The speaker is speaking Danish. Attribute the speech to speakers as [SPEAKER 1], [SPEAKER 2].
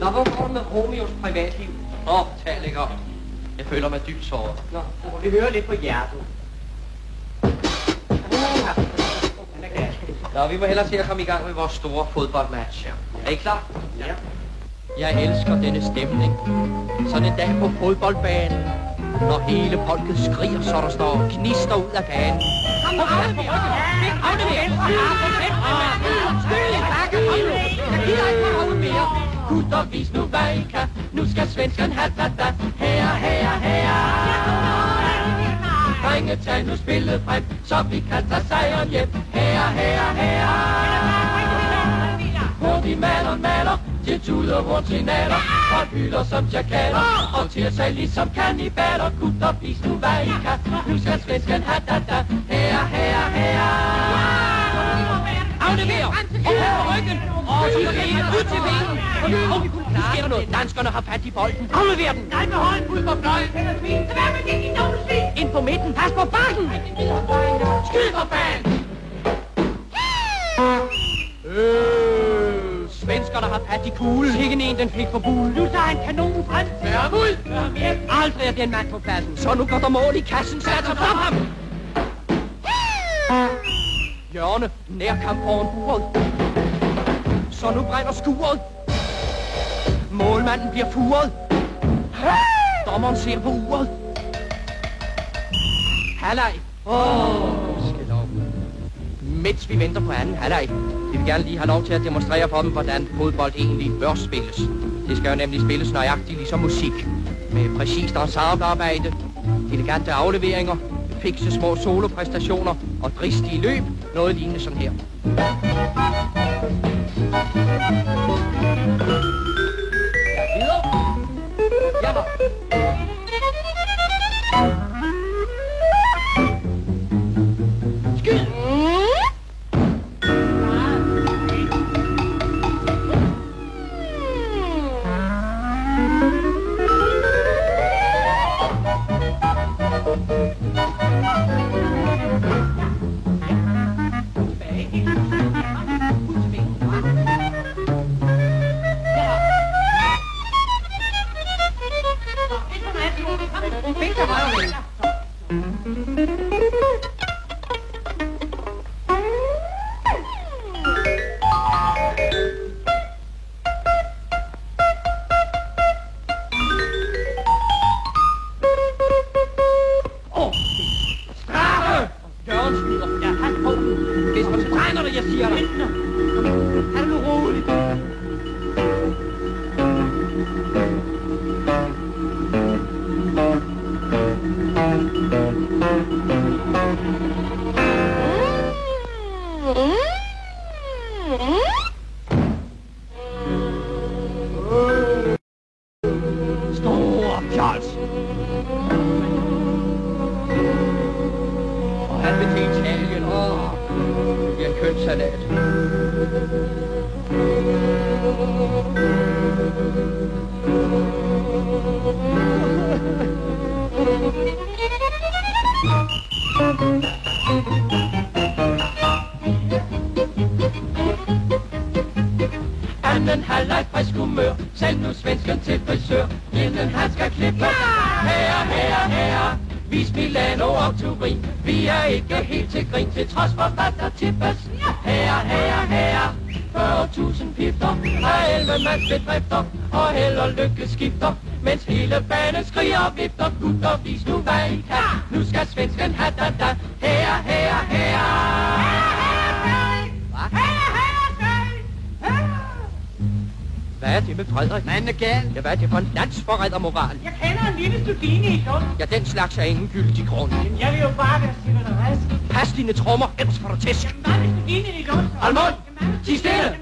[SPEAKER 1] Nå, hvor går det med Romeos privatliv?
[SPEAKER 2] Tal ikke om. Jeg føler mig dybt såret.
[SPEAKER 1] Nå, må vi høre lidt på hjertet.
[SPEAKER 2] Nå, vi må hellere se at komme i gang med vores store fodboldmatch. Er I klar?
[SPEAKER 1] Ja.
[SPEAKER 2] Jeg elsker denne stemning. Sådan en dag på fodboldbanen. Når hele folket skriger, så der står knister ud af gaden.
[SPEAKER 3] Kom, aflever!
[SPEAKER 2] Gutter, vis nu hvad I kan. Nu skal svensken have da. Her. Drenge, tag nu spillet frem, så vi kan tage sejren hjem. Her. Hvor de maler, til tuder rundt signaler, og hylder som jakaler, og til sig ligesom kannibaler. Gutter, vis nu hvad I kan. Nu skal svensken have da. Her. Aflever! Og på ryggen! Og til benet! Ud til benet! Nu sker der noget. Danskerne har fat i bolden. Aflever den!
[SPEAKER 3] Nej, behold den! Ud på fløjen! Den er fint! Så hvad med det, de dårlige svin?
[SPEAKER 2] Ind på midten! Pas på bakken!
[SPEAKER 3] Skyd for fanden!
[SPEAKER 2] Svenskerne har fat i kuglen. Sikken en, den fik for bulen.
[SPEAKER 3] Nu tager han kanonen frem!
[SPEAKER 2] Før ham ud! Aldrig er den mand på pladsen. Så nu går der mål i kassen. Sat sig frem ham! Hjørne, nærkamp foran buret. Så nu brænder skuret. Målmanden bliver furet. Dommeren ser på uret. Halvleg. Mens vi venter på anden halvleg, vil vi gerne lige have lov til at demonstrere for dem, hvordan fodbold egentlig bør spilles. Det skal jo nemlig spilles nøjagtigt ligesom musik. Med præcist ensemblearbejde, elegante afleveringer, fikse små solopræstationer og dristige løb. Noget lignende sådan her. Videre. Jammer. Skyd. Anden halvleg frisk humør. Selv nu svensken til frisør, inden han skal klippe. Her. Vis Milano og Turin. Vi er ikke helt til grin, til trods for hvad der tippes. Her. 40.000 pifter, og 11 mands bedrifter, og held og lykke skifter. Mens hele banen skriger og vifter. Gutter, vis nu hvad I kan. Nu skal svensken have da. Her. Hvad er det med Frederik?
[SPEAKER 1] Manden er gal.
[SPEAKER 2] Ja, hvad er det for en landsforrædermoral?
[SPEAKER 3] Jeg kender en lille studine i Lund.
[SPEAKER 2] Ja, den slags er ingen gyldig grund.
[SPEAKER 3] Men jeg vil jo bare være sikker, der rest.
[SPEAKER 2] Pas dine trommer, ellers får du tæsk.
[SPEAKER 3] Jamen, hvad er studinen i Lund?
[SPEAKER 2] Hold mund! Sig stille!